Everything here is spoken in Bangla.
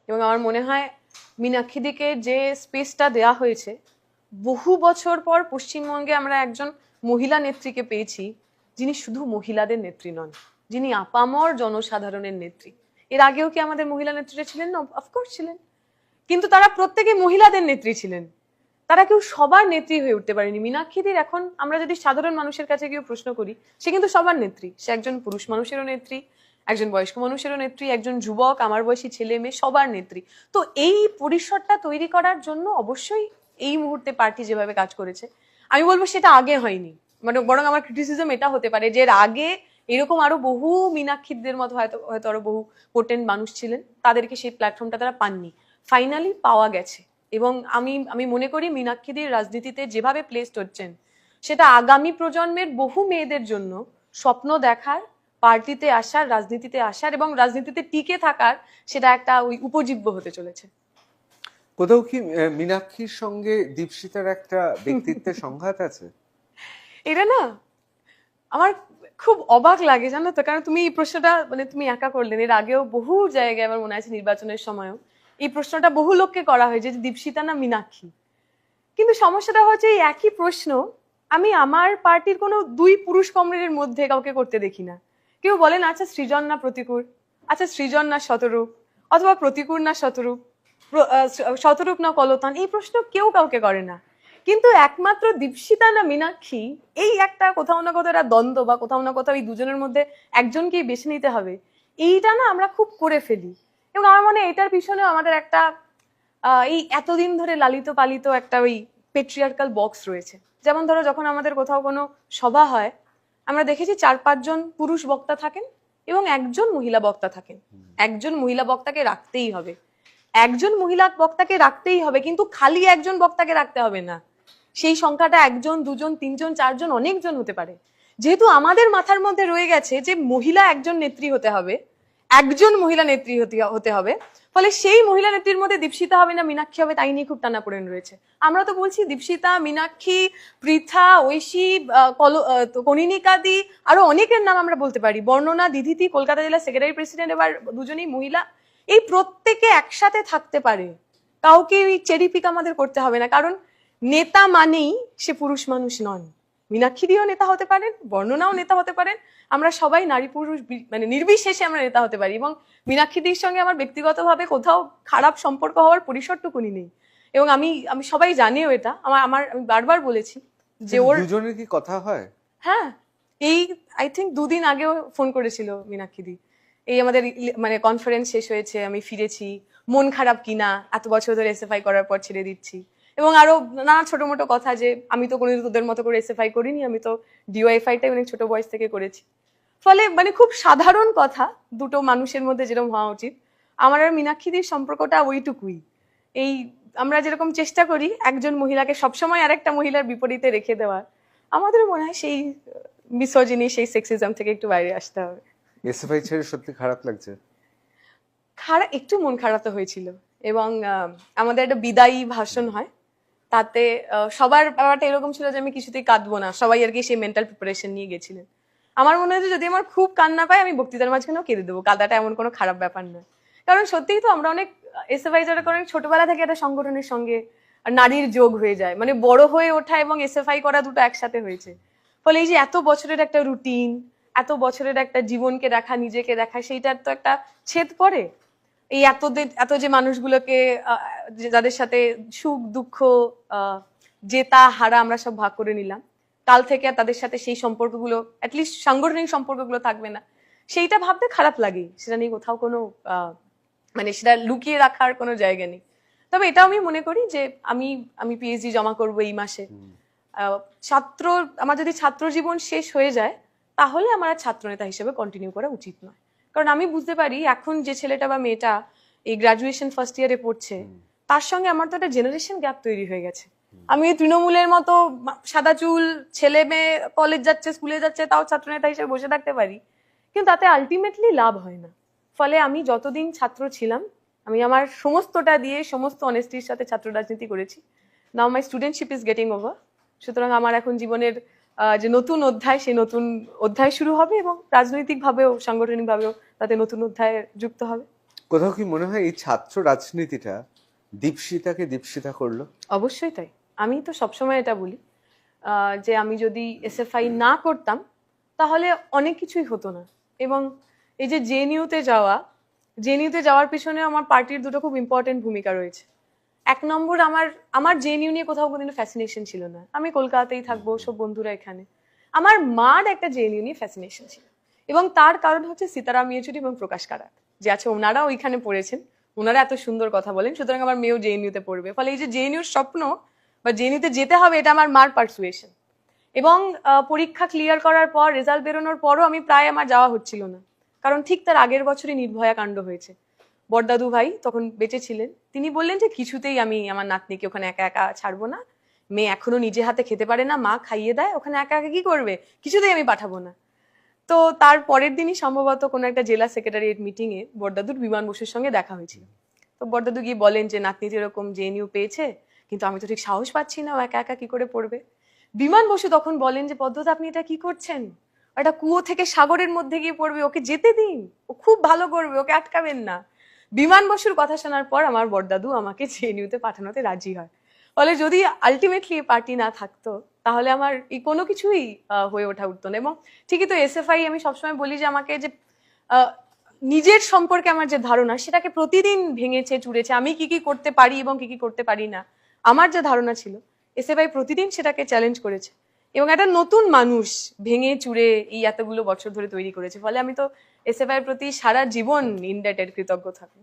এবং আমার মনে হয় মীনাক্ষীদিকে যে স্পেসটা দেয়া হয়েছে, বহু বছর পর পশ্চিমবঙ্গে আমরা একজন মহিলা নেত্রীকে পেয়েছি যিনি শুধু মহিলাদের নেত্রী নন, যিনি আপামর জনসাধারণের নেত্রী। এর আগেও কি আমাদের মহিলা নেত্রীরা ছিলেন না? অফকোর্স ছিলেন, কিন্তু তারা প্রত্যেকে মহিলাদের নেত্রী ছিলেন, তারা কেউ সবার নেত্রী হয়ে উঠতে পারেনি। মীনাক্ষীদির এখন আমরা যদি সাধারণ মানুষের কাছে গিয়ে প্রশ্ন করি, সে কিন্তু সবার নেত্রী। সে একজন পুরুষ মানুষেরও নেত্রী, একজন বয়স্ক মানুষেরও নেত্রী, একজন যুবক, আমার বয়সী ছেলে মেয়ে, সবার নেত্রী। তো এই পরিসরটা তৈরি করার জন্য অবশ্যই এই মুহূর্তে পার্টি যেভাবে কাজ করেছে, আমি বলবো সেটা আগে হয়নি। মানে বরং আমার ক্রিটিসিজম এটা হতে পারে যে এর আগে এরকম আরো বহু মীনাক্ষীদের মতো হয়তো হয়তো আরো বহু পোটেন্ট মানুষ ছিলেন, তাদেরকে সেই প্ল্যাটফর্মটা তারা পাননি, ফাইনালি পাওয়া গেছে। এবং আমি মনে করি মীনাক্ষীদির রাজনীতিতে যেভাবে প্লেসড হচ্ছেন, সেটা আগামী প্রজন্মের বহু মেয়েদের জন্য স্বপ্ন দেখার, পার্টিতে আসার, রাজনীতিতে আসার এবং রাজনীতিতে টিকে থাকার সেটা একটা ওই উপজীব্য হতে চলেছে। কোথাও কি মীনাক্ষীর সঙ্গে দীপশিতার একটা ব্যক্তিত্বের সংঘাত আছে? এটা না আমার খুব অবাক লাগে, জানো তো, কারণ তুমি এই প্রশ্নটা মানে তুমি একা করলেন, এর আগেও বহু জায়গায় আমার মনে আছে নির্বাচনের সময়ও এই প্রশ্নটা বহু লোককে করা হয় যে দীপশিতা না মীনাক্ষী। কিন্তু সমস্যাটা হচ্ছে এই একই প্রশ্ন আমি আমার পার্টির কোনো দুই পুরুষ কমরেডের মধ্যে কাউকে করতে দেখি না। কেউ বলেন আচ্ছা সৃজন না প্রতিকূর, আচ্ছা সৃজন না শতরূপ, অথবা প্রতিকূর না শতরূপ, শতরূপ না কলতান, এই প্রশ্ন কেউ কাউকে করে না। কিন্তু একমাত্র দীপশিতা না মীনাক্ষী, এই একটা কোথাও না কোথাও একটা দ্বন্দ্ব বা কোথাও না কোথাও এই দুজনের মধ্যে একজনকেই বেছে নিতে হবে, এইটা না আমরা খুব করে ফেলি। এবং আমার মনে হয় এটার পিছনে আমাদের একটা এই এতদিন ধরে লালিত পালিত একটা ওই পেট্রিয়ার্কাল বক্স রয়েছে। যেমন ধরো যখন আমাদের কোথাও কোনো সভা হয়, আমরা দেখেছি 4-5 জন পুরুষ বক্তা থাকেন এবং একজন মহিলা বক্তা থাকেন। একজন মহিলা বক্তাকে রাখতেই হবে, একজন মহিলা বক্তাকে রাখতেই হবে, কিন্তু খালি একজন বক্তাকে রাখতে হবে না। সেই সংখ্যাটা 1 জন 2 জন 3 জন 4 জন অনেকজন হতে পারে। যেহেতু আমাদের মাথার মধ্যে রয়ে গেছে যে মহিলা একজন নেত্রী হতে হবে, একজন মহিলা নেত্রী হতে হবে, ফলে সেই মহিলা নেত্রীর মধ্যে দীপশিতা হবে না মীনাক্ষী হবে, তাই নিয়ে খুব টানাপোড়েন রয়েছে। আমরা তো বলছি দীপশিতা, মীনাক্ষী, পৃথা, ঐশী, কনিনিকাদি, আরো অনেকের নাম আমরা বলতে পারি, বর্ণনা, দিদিতি, কলকাতা জেলা সেক্রেটারি প্রেসিডেন্ট, এবার দুজনেই মহিলা। এই প্রত্যেকে একসাথে থাকতে পারে, কাউকে ওই চেরি পিক আমাদের করতে হবে না, কারণ নেতা মানেই সে পুরুষ মানুষ নন। মীনাক্ষীদিও নেতা হতে পারেন, বর্ণনাও নেতা হতে পারেন, আমরা সবাই নারী পুরুষ মানে নির্বিশেষে আমরা নেতা হতে পারি। এবং মীনাক্ষীদির সঙ্গে আমার ব্যক্তিগতভাবে কোথাও খারাপ সম্পর্ক হওয়ার পরিসরটুকুনি নেই, এবং আমি সবাই জানিও এটা। আমি বারবার বলেছি যে ওর দুজনের কি কথা হয়? হ্যাঁ, এই আই থিঙ্ক 2 দিন আগেও ফোন করেছিল মীনাক্ষীদি। এই আমাদের মানে কনফারেন্স শেষ হয়েছে, আমি ফিরেছি, মন খারাপ কিনা, এত বছর ধরে এসএফআই করার পর ছেড়ে দিচ্ছি, এবং আরো নানা ছোট মোটো কথা যে আমি তো কোনোদিন তোদের মতো করে এসএফআই করিনি, আমি তো ডিওয়াইফআইটাই অনেক ছোট বয়স থেকে করেছি। ফলে মানে খুব সাধারণ কথা, দুটো মানুষের মধ্যে যেরকম হওয়া উচিত। আমার আর মীনাক্ষীদির সম্পর্কটা ওইটুকুই। এই আমরা যেরকম চেষ্টা করি একজন মহিলাকে সবসময় আরেকটা মহিলার বিপরীতে রেখে দেওয়ার, আমাদের মনে হয় সেই মিসোজিনি, সেই সেক্সিজম থেকে একটু বাইরে আসতে হবে। এসএফআই ছেড়ে সত্যি খারাপ লাগছে? খারাপ, একটু মন খারাপ তো হয়েছিল। এবং আমাদের একটা বিদায়ী ভাষণ হয়, তাতে সবার ব্যাপারটা এরকম ছিল যে আমি কিছুতেই কাঁদবো না, সবাই আর কি সেই মেন্টাল প্রিপারেশন নিয়ে গেছিলেন। আমার মনে হচ্ছে যদি আমার খুব কান্না পায় আমি বক্তৃতার মাঝখানেও কেঁদে দেবো, কাঁদাটা এমন কোনো খারাপ ব্যাপার না। কারণ সত্যিই তো আমরা অনেক এসএফআই যারা করেন ছোটবেলা থেকে একটা সংগঠনের সঙ্গে নারীর যোগ হয়ে যায়, মানে বড় হয়ে ওঠা এবং এসএফআই করা দুটো একসাথে হয়েছে। ফলে এই যে এত বছরের একটা রুটিন, এত বছরের একটা জীবনকে দেখা, নিজেকে দেখা, সেইটার তো একটা ছেদ পড়ে। এই এত যে মানুষগুলোকে যাদের সাথে সুখ দুঃখ, জেতা হারা আমরা সব ভাগ করে নিলাম, কাল থেকে আর তাদের সাথে সেই সম্পর্কগুলো অ্যাটলিস্ট সাংগঠনিক সম্পর্কগুলো থাকবে না, সেইটা ভাবতে খারাপ লাগে। সেটা নিয়ে কোথাও কোনো মানে সেটা লুকিয়ে রাখার কোনো জায়গা নেই। তবে এটাও আমি মনে করি যে আমি পিএইচডি জমা করবো এই মাসে। আমার যদি ছাত্র জীবন শেষ হয়ে যায়, তাহলে আমার আর ছাত্রনেতা হিসেবে কন্টিনিউ করা উচিত নয়। কারণ আমি বুঝতে পারি এখন যে ছেলেটা বা মেয়েটা এই গ্রাজুয়েশন ফার্স্ট ইয়ারে পড়ছে, তার সঙ্গে আমার তো একটা জেনারেশন গ্যাপ তৈরি হয়ে গেছে। আমি তৃণমূলের মতো সাদা চুল ছেলে মেয়ে কলেজ যাচ্ছে, স্কুলে যাচ্ছে, তাও ছাত্রনেতা হিসেবে বসে থাকতে পারি, কিন্তু তাতে আলটিমেটলি লাভ হয় না। ফলে আমি যতদিন ছাত্র ছিলাম, আমি আমার সমস্তটা দিয়ে সমস্ত অনেস্টির সাথে ছাত্র রাজনীতি করেছি। নাও মাই স্টুডেন্টশিপ ইজ গেটিং ওভার। সুতরাং আমার এখন জীবনের যে নতুন অধ্যায়, সেই নতুন অধ্যায় শুরু হবে এবং রাজনৈতিক ভাবেও সাংগঠনিক ভাবেও তাতে নতুন অধ্যায় যুক্ত হবে। কোথাও কি মনে হয় এই ছাত্র রাজনীতিটা দীপশিতাকে দীপশিতা করলো? অবশ্যই তাই। আমি তো সবসময় এটা বলি যে আমি যদি এসএফআই না করতাম তাহলে অনেক কিছুই হতো না। এবং এই যে জেএনইউতে যাওয়ার পিছনে আমার পার্টির দুটো খুব ইম্পর্টেন্ট ভূমিকা রয়েছে। এক নম্বর, আমার জেএনইউ নিয়ে কোথাও কোনোদিন ফ্যাসিনেশন ছিল না। আমি কলকাতাতেই থাকবো, সব বন্ধুরা এখানে। আমার মার একটা জেএনইউ নিয়ে ফ্যাসিনেশন ছিল, এবং তার কারণ হচ্ছে সীতারাম ইয়েচুরি এবং প্রকাশ কারাট যে আছে, ওনারা ওইখানে পড়েছেন, ওনারা এত সুন্দর কথা বলেন, সুতরাং আমার মেয়েও জেএনইউতে পড়বে। ফলে এই যে জেএনইউর স্বপ্ন বা জেএনইউতে যেতে হবে, এটা আমার মার পারসুয়েশন। এবং পরীক্ষা ক্লিয়ার করার পর, রেজাল্ট বেরোনোর পরও আমি প্রায় আমার যাওয়া হচ্ছিল না, কারণ ঠিক তার আগের বছরই নির্ভয়া কাণ্ড হয়েছে। বড়দাদু ভাই তখন বেঁচে ছিলেন, তিনি বললেন যে কিছুতেই আমি আমার নাতনিকে ওখানে একা একা ছাড়বো না, মেয়ে এখনো নিজে হাতে খেতে পারে না, মা খাইয়ে দেয়, ওখানে একা একা কি করবে, কিছুতেই আমি পাঠাবো না। তো তার পরের দিনই সম্ভবত কোনো একটা জেলা সেক্রেটারিয়েট মিটিং এ বড়দাদুর বিমান বসুর সঙ্গে দেখা হয়েছিল। তো বড়দাদু গিয়ে বলেন যে নাতনি তো এরকম জেএনইউ পেয়েছে, কিন্তু আমি তো ঠিক সাহস পাচ্ছি না, ও একা একা কি করে পড়বে। বিমান বসু তখন বলেন যে পদ্মত, আপনি এটা কি করছেন, একটা কুয়ো থেকে সাগরের মধ্যে গিয়ে পড়বে, ওকে যেতে দিন, ও খুব ভালো করবে, ওকে আটকাবেন না। বিমান বসুর কথা শোনার পর আমার বড়দাদু আমাকে জেএনইউতে পাঠানোতে রাজি হয়। ফলে যদি আলটিমেটলি পার্টি না থাকতো তাহলে আমার এই কোনো কিছুই হয়ে উঠতো না। এবং ঠিকই তো এসএফআই, আমি সবসময় বলি যে আমাকে যে নিজের সম্পর্কে আমার যে ধারণা, সেটাকে প্রতিদিন ভেঙেছে চুরেছে। আমি কি কি করতে পারি এবং কি কি করতে পারি না, আমার যে ধারণা ছিল, এসএফআই প্রতিদিন সেটাকে চ্যালেঞ্জ করেছে এবং একটা নতুন মানুষ ভেঙে চুরে এই এতগুলো বছর ধরে তৈরি করেছে। ফলে আমি তো এসএফআই এর প্রতি সারা জীবন ইনডেটেড, কৃতজ্ঞ থাকবো।